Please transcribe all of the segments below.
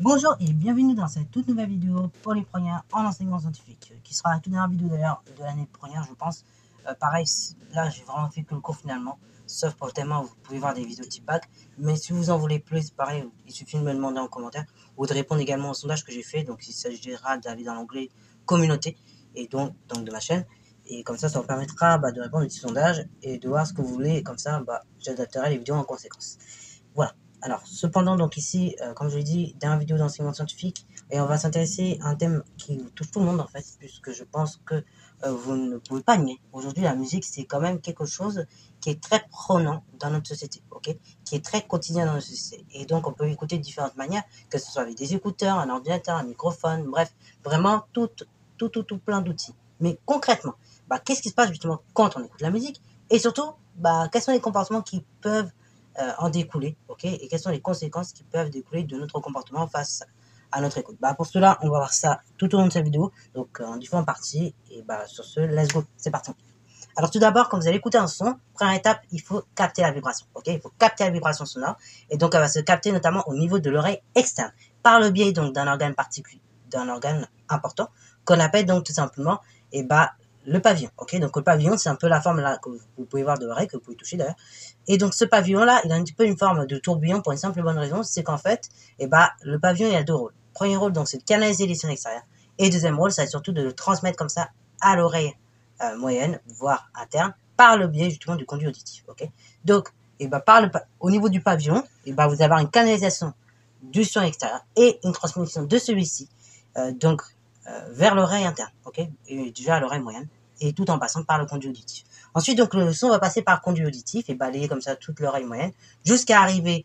Bonjour et bienvenue dans cette toute nouvelle vidéo pour les premières en enseignement scientifique, qui sera la toute dernière vidéo d'ailleurs de l'année première, je pense. Pareil, là j'ai vraiment fait que le cours finalement, sauf pour le thème, vous pouvez voir des vidéos type bac, mais si vous en voulez plus, pareil, il suffit de me demander en commentaire ou de répondre également au sondage que j'ai fait. Donc il s'agira d'aller dans l'onglet communauté et donc de ma chaîne, et comme ça vous permettra de répondre au petit sondage et de voir ce que vous voulez, et comme ça j'adapterai les vidéos en conséquence. Voilà. Alors, cependant, donc ici, comme je l'ai dit, dans une vidéo d'enseignement scientifique, et on va s'intéresser à un thème qui touche tout le monde en fait, puisque je pense que vous ne pouvez pas nier. Aujourd'hui, la musique, c'est quand même quelque chose qui est très prenant dans notre société, ok, qui est très quotidien dans notre société. Et donc, on peut écouter de différentes manières, que ce soit avec des écouteurs, un ordinateur, un microphone, bref, vraiment tout plein d'outils. Mais concrètement, qu'est-ce qui se passe justement quand on écoute la musique? Et surtout, quels sont les comportements qui peuvent en découler, ok, et quelles sont les conséquences qui peuvent découler de notre comportement face à notre écoute. Pour cela, on va voir ça tout au long de cette vidéo, donc en différentes parties, et sur ce, let's go, c'est parti. Alors tout d'abord, quand vous allez écouter un son, première étape, il faut capter la vibration, ok, il faut capter la vibration sonore, et donc elle va se capter notamment au niveau de l'oreille externe, par le biais donc d'un organe particulier, d'un organe important, qu'on appelle donc tout simplement, le pavillon, ok, donc le pavillon, c'est un peu la forme là que vous pouvez voir de l'oreille, que vous pouvez toucher d'ailleurs. Et donc ce pavillon-là, il a un petit peu une forme de tourbillon pour une simple et bonne raison, c'est qu'en fait, le pavillon, il a deux rôles. Premier rôle, donc, c'est de canaliser les sons extérieurs. Et deuxième rôle, c'est surtout de le transmettre comme ça à l'oreille moyenne, voire interne, par le biais justement du conduit auditif. Ok. Donc, au niveau du pavillon, vous allez avoir une canalisation du son extérieur et une transmission de celui-ci, vers l'oreille interne, ok, et déjà à l'oreille moyenne, et tout en passant par le conduit auditif. Ensuite, donc, le son va passer par le conduit auditif et balayer comme ça toute l'oreille moyenne jusqu'à arriver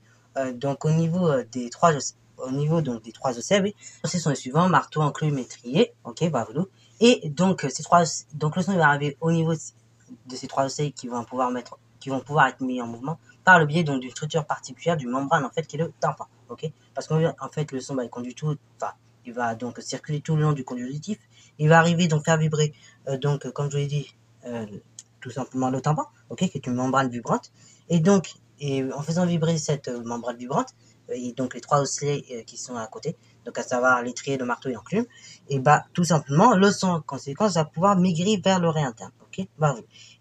donc au niveau des trois des trois ocelles, oui. Ce sont les suivants: marteau, enclume, étrier, ok, bravo. Et donc le son va arriver au niveau de ces trois ocelles qui vont pouvoir être mis en mouvement par le biais donc d'une structure particulière du membrane en fait qui est le tympan, ok, parce qu'en fait le son il conduit il va donc circuler tout le long du conduit auditif. Il va arriver donc faire vibrer comme je l'ai dit, tout simplement le tympan, ok, qui est une membrane vibrante. Et donc, en faisant vibrer cette membrane vibrante, et donc les trois osselets qui sont à côté, donc à savoir l'étrier, le marteau et l'enclume, tout simplement, le son en conséquence va pouvoir migrer vers l'oreille interne, ok,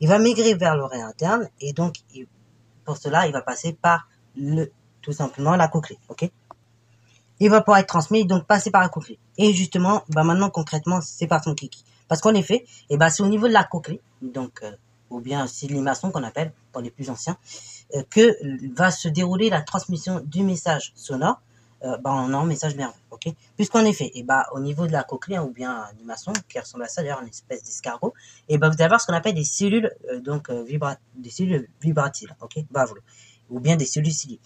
il va migrer vers l'oreille interne, et donc pour cela, il va passer par tout simplement la cochlée, ok. Il va pouvoir être transmis, donc passer par la cochlée. Et justement, maintenant concrètement, c'est par son kiki. Parce qu'en effet, c'est au niveau de la cochlée, donc ou bien c'est de limaçon qu'on appelle pour les plus anciens, que va se dérouler la transmission du message sonore en message nerveux, ok. Puisqu'en effet, au niveau de la cochlée, ou bien un limaçon qui ressemble à ça, d'ailleurs une espèce d'escargot, vous allez avoir ce qu'on appelle des cellules des cellules vibratiles, ok, ou bien des cellules ciliées.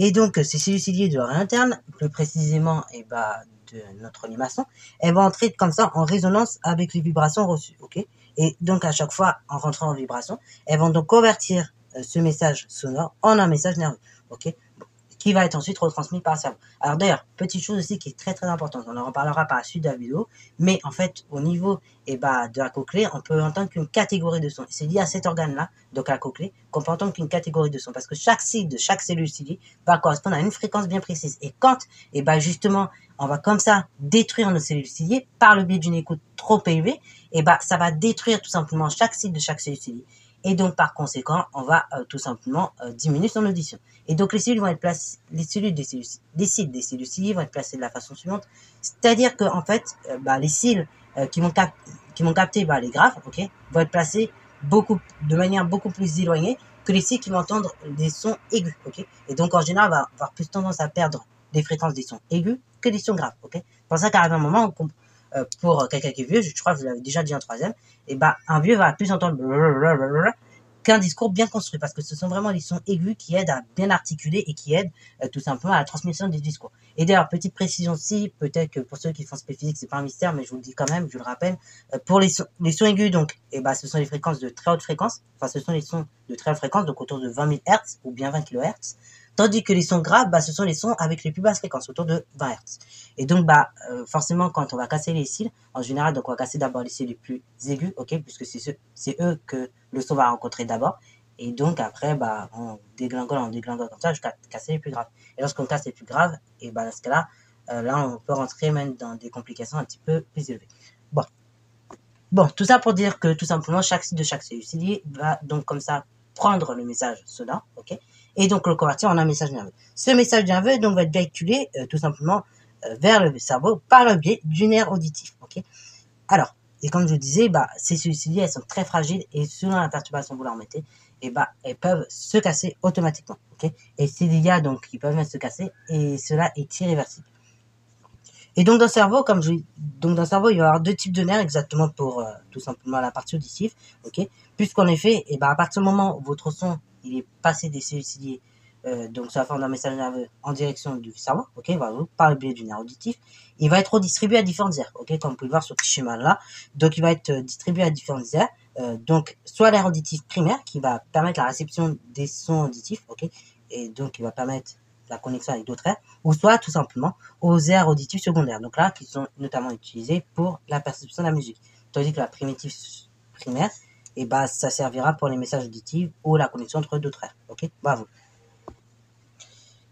Et donc, ces cellules ciliées de l'oreille interne, plus précisément de notre limaçon, elles vont entrer comme ça en résonance avec les vibrations reçues, ok. Et donc, à chaque fois, en rentrant en vibration, elles vont donc convertir ce message sonore en un message nerveux, ok, qui va être ensuite retransmis par le cerveau. Alors d'ailleurs, petite chose aussi qui est très très importante, on en reparlera par la suite de la vidéo, mais en fait, au niveau de la cochlée, on peut entendre qu'une catégorie de son. C'est lié à cet organe-là, donc à la cochlée, qu'on peut entendre qu'une catégorie de son, parce que chaque cycle de chaque cellule ciliée va correspondre à une fréquence bien précise. Et quand, justement, on va comme ça détruire nos cellules ciliées par le biais d'une écoute trop élevée, ça va détruire tout simplement chaque cycle de chaque cellule ciliée. Et donc, par conséquent, on va tout simplement diminuer son audition. Et donc, les cellules vont être placées, les cycles des cellules ciliées vont être placées de la façon suivante. C'est-à-dire que, en fait, les cils qui vont capter les graphes, ok, vont être placés de manière beaucoup plus éloignée que les cils qui vont entendre des sons aigus, ok. Et donc, en général, on va avoir plus tendance à perdre des fréquences des sons aigus que des sons graves, ok. C'est pour ça qu'à un moment, pour quelqu'un qui est vieux, je crois que je l'avais déjà dit en troisième, un vieux va plus entendre qu'un discours bien construit, parce que ce sont vraiment les sons aigus qui aident à bien articuler et qui aident tout simplement à la transmission des discours. Et d'ailleurs, petite précision aussi, peut-être que pour ceux qui font spé physique, c'est pas un mystère, mais je vous le dis quand même, je le rappelle, pour les sons aigus, donc, ce sont les fréquences de très haute fréquence, ce sont les sons de très haute fréquence, donc autour de 20 000 Hz ou bien 20 kHz, tandis que les sons graves, ce sont les sons avec les plus basses fréquences, autour de 20 Hz. Et donc, forcément, quand on va casser les cils, en général, donc on va casser d'abord les cils les plus aigus, ok, puisque c'est eux que le son va rencontrer d'abord. Et donc, après, on dégringole comme ça jusqu'à casser les plus graves. Et lorsqu'on casse les plus graves, dans ce cas-là, là on peut rentrer même dans des complications un petit peu plus élevées. Bon, tout ça pour dire que tout simplement chaque site de chaque CUCD va donc comme ça prendre le message sonore, ok, et donc le convertir en un message nerveux. Ce message nerveux donc va être véhiculé tout simplement vers le cerveau par le biais du nerf auditif, ok. Alors, et comme je disais, ces CUCD elles sont très fragiles et selon la perturbation que vous leur mettez, elles peuvent se casser automatiquement, ok. Et ces dégâts donc ils peuvent même se casser et cela est irréversible. Et donc dans le cerveau, il va y avoir deux types de nerfs exactement pour tout simplement la partie auditive, ok. Puisqu'en effet, à partir du moment où votre son il est passé des cellules ciliées, donc sous la forme d'un message nerveux en direction du cerveau, ok, par le biais du nerf auditif, il va être redistribué à différentes aires, ok, comme vous pouvez le voir sur ce schéma là. Donc il va être distribué à différentes aires, donc soit l'aire auditive primaire qui va permettre la réception des sons auditifs, ok, et donc il va permettre la connexion avec d'autres aires, ou soit tout simplement aux aires auditives secondaires, donc là qui sont notamment utilisées pour la perception de la musique, tandis que la primitive primaire, ça servira pour les messages auditifs ou la connexion entre d'autres aires, ok, bravo.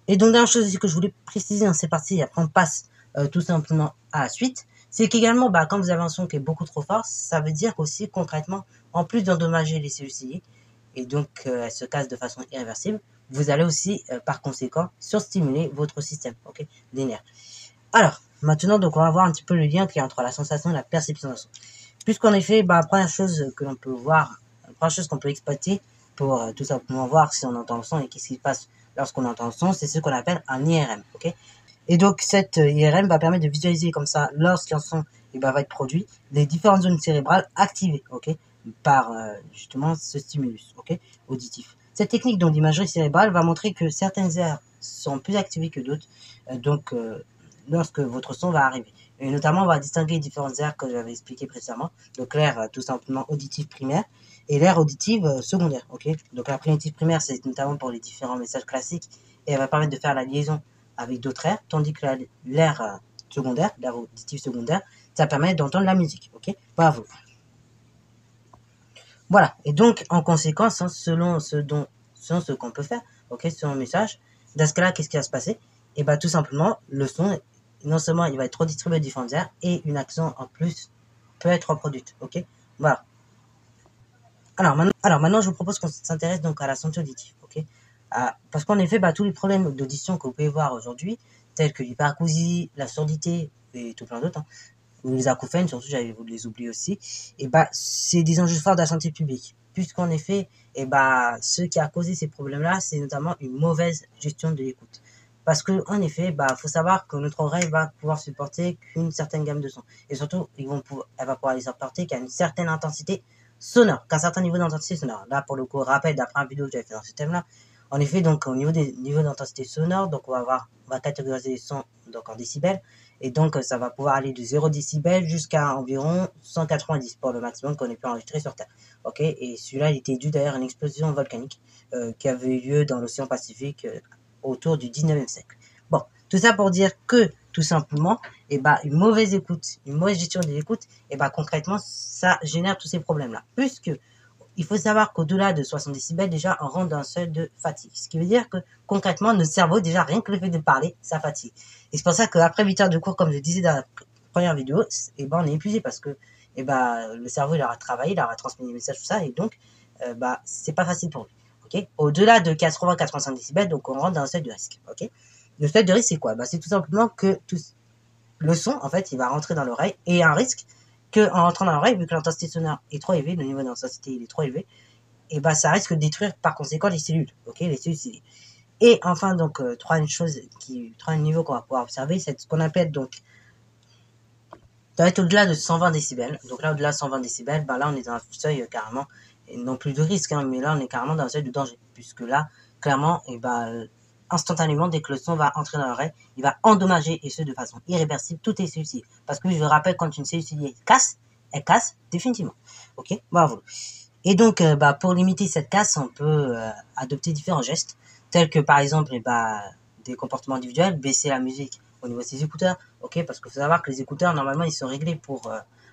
Et donc dernière chose aussi que je voulais préciser dans ces parties, et après on passe tout simplement à la suite, c'est qu'également quand vous avez un son qui est beaucoup trop fort, ça veut dire qu'aussi concrètement, en plus d'endommager les cellules ciliées, et donc elles se cassent de façon irréversible, vous allez aussi par conséquent surstimuler votre système, ok, des nerfs. Alors maintenant donc on va voir un petit peu le lien qu'il y a entre la sensation et la perception d'un son, puisqu'en effet la première chose que l'on peut voir, la première chose qu'on peut exploiter pour tout simplement voir si on entend le son et qu'est-ce qui se passe lorsqu'on entend le son, c'est ce qu'on appelle un IRM, ok. Et donc cette IRM va permettre de visualiser comme ça lorsqu'un son va être produit les différentes zones cérébrales activées, ok, par justement ce stimulus, ok, auditif. Cette technique d'imagerie cérébrale va montrer que certaines aires sont plus activées que d'autres, lorsque votre son va arriver. Et notamment, on va distinguer différentes aires que j'avais expliqué précédemment. Donc l'aire tout simplement auditive primaire et l'aire auditive secondaire, ok. Donc la primitive primaire, c'est notamment pour les différents messages classiques et elle va permettre de faire la liaison avec d'autres aires, tandis que l'aire secondaire, l'aire auditive secondaire, ça permet d'entendre la musique, ok. Bravo. Voilà, et donc en conséquence, selon ce qu'on peut faire, ok, selon le message, dans ce cas-là, qu'est-ce qui va se passer? Et tout simplement, le son, non seulement il va être redistribué à différentes aires, et une action en plus peut être reproduite, ok. Voilà. Alors maintenant, je vous propose qu'on s'intéresse donc à la santé auditive, ok. Parce qu'en effet, tous les problèmes d'audition que vous pouvez voir aujourd'hui, tels que l'hyperacousie, la surdité et tout plein d'autres, ou les acouphènes, surtout j'avais voulu les oublier aussi, c'est des enjeux forts de la santé publique. Puisqu'en effet, ce qui a causé ces problèmes-là, c'est notamment une mauvaise gestion de l'écoute. Parce que en effet, faut savoir que notre oreille va pouvoir supporter qu'une certaine gamme de sons. Et surtout, elle va pouvoir les supporter qu'à une certaine intensité sonore, qu'à un certain niveau d'intensité sonore. Là, pour le coup, rappel d'après une vidéo que j'avais fait dans ce thème-là, en effet, donc au niveau des niveaux d'intensité sonore, donc on va catégoriser les sons donc en décibels, et donc ça va pouvoir aller de 0 décibels jusqu'à environ 190 pour le maximum qu'on ait pu enregistrer sur Terre. Ok, et celui-là, il était dû d'ailleurs à une explosion volcanique qui avait eu lieu dans l'océan Pacifique autour du 19e siècle. Bon, tout ça pour dire que tout simplement, une mauvaise écoute, une mauvaise gestion de l'écoute, concrètement, ça génère tous ces problèmes-là, puisque il faut savoir qu'au-delà de 60 décibels, déjà, on rentre dans un seuil de fatigue. Ce qui veut dire que, concrètement, notre cerveau, déjà, rien que le fait de parler, ça fatigue. Et c'est pour ça qu'après 8 heures de cours, comme je disais dans la première vidéo, on est épuisé parce que, le cerveau, il aura travaillé, il aura transmis des messages, tout ça, et donc, c'est pas facile pour lui. Okay, au-delà de 80-85 décibels, donc on rentre dans un seuil de risque. Okay, le seuil de risque, c'est quoi? C'est tout simplement que le son, en fait, il va rentrer dans l'oreille et il y a un risque qu'en rentrant dans l'oreille, vu que l'intensité sonore est trop élevée, le niveau d'intensité il est trop élevé, ça risque de détruire par conséquent les cellules, ok, les cellules ciliées. Et enfin, donc, troisième niveau qu'on va pouvoir observer, c'est ce qu'on appelle donc, ça va être au-delà de 120 décibels. Donc là, au-delà de 120 décibels, là, on est dans un seuil carrément, et non plus de risque, mais là, on est carrément dans un seuil de danger, puisque là, clairement, instantanément, dès que le son va entrer dans l'oreille, il va endommager, et ce, de façon irréversible, toutes les cellules ciliées. Parce que je rappelle, quand une cellule ciliée casse, elle casse définitivement. Ok, bravo. Et donc, pour limiter cette casse, on peut adopter différents gestes, tels que, par exemple, des comportements individuels, baisser la musique au niveau de ses écouteurs, ok, parce qu'il faut savoir que les écouteurs, normalement, ils sont réglés pour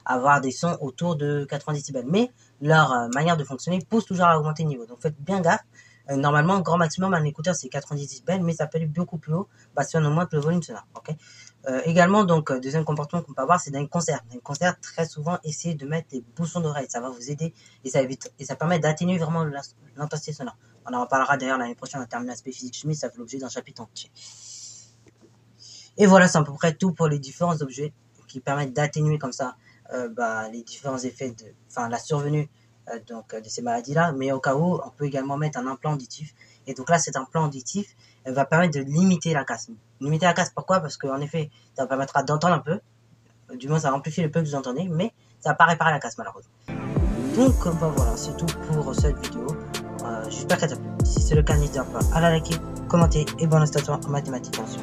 avoir des sons autour de 90 décibels, mais leur manière de fonctionner pousse toujours à augmenter le niveau. Donc, faites bien gaffe. Normalement, grand maximum, un écouteur, c'est 90 décibels, mais ça peut aller beaucoup plus haut si on augmente le volume sonore. Okay, Également, donc, deuxième comportement qu'on peut avoir, c'est dans les concerts. Dans les concerts, très souvent, essayez de mettre des bouchons d'oreille. Ça va vous aider et ça évite, et ça permet d'atténuer vraiment l'intensité sonore. On en reparlera d'ailleurs l'année prochaine en termes d'aspect physique-chimie, ça fait l'objet d'un chapitre entier. Et voilà, c'est à peu près tout pour les différents objets qui permettent d'atténuer comme ça les différents effets de, la survenue de ces maladies-là. Mais au cas où, on peut également mettre un implant auditif. Et donc là, cet implant auditif va permettre de limiter la casse. Limiter la casse, pourquoi? Parce qu'en effet, ça vous permettra d'entendre un peu. Du moins, ça va amplifier le peu que vous entendez, mais ça va pas réparer la casse, malheureusement. Donc, voilà, c'est tout pour cette vidéo. J'espère qu'elle t'a plu. Si c'est le cas, n'hésitez pas à la liker, commenter et bonne station en mathématiques ensuite.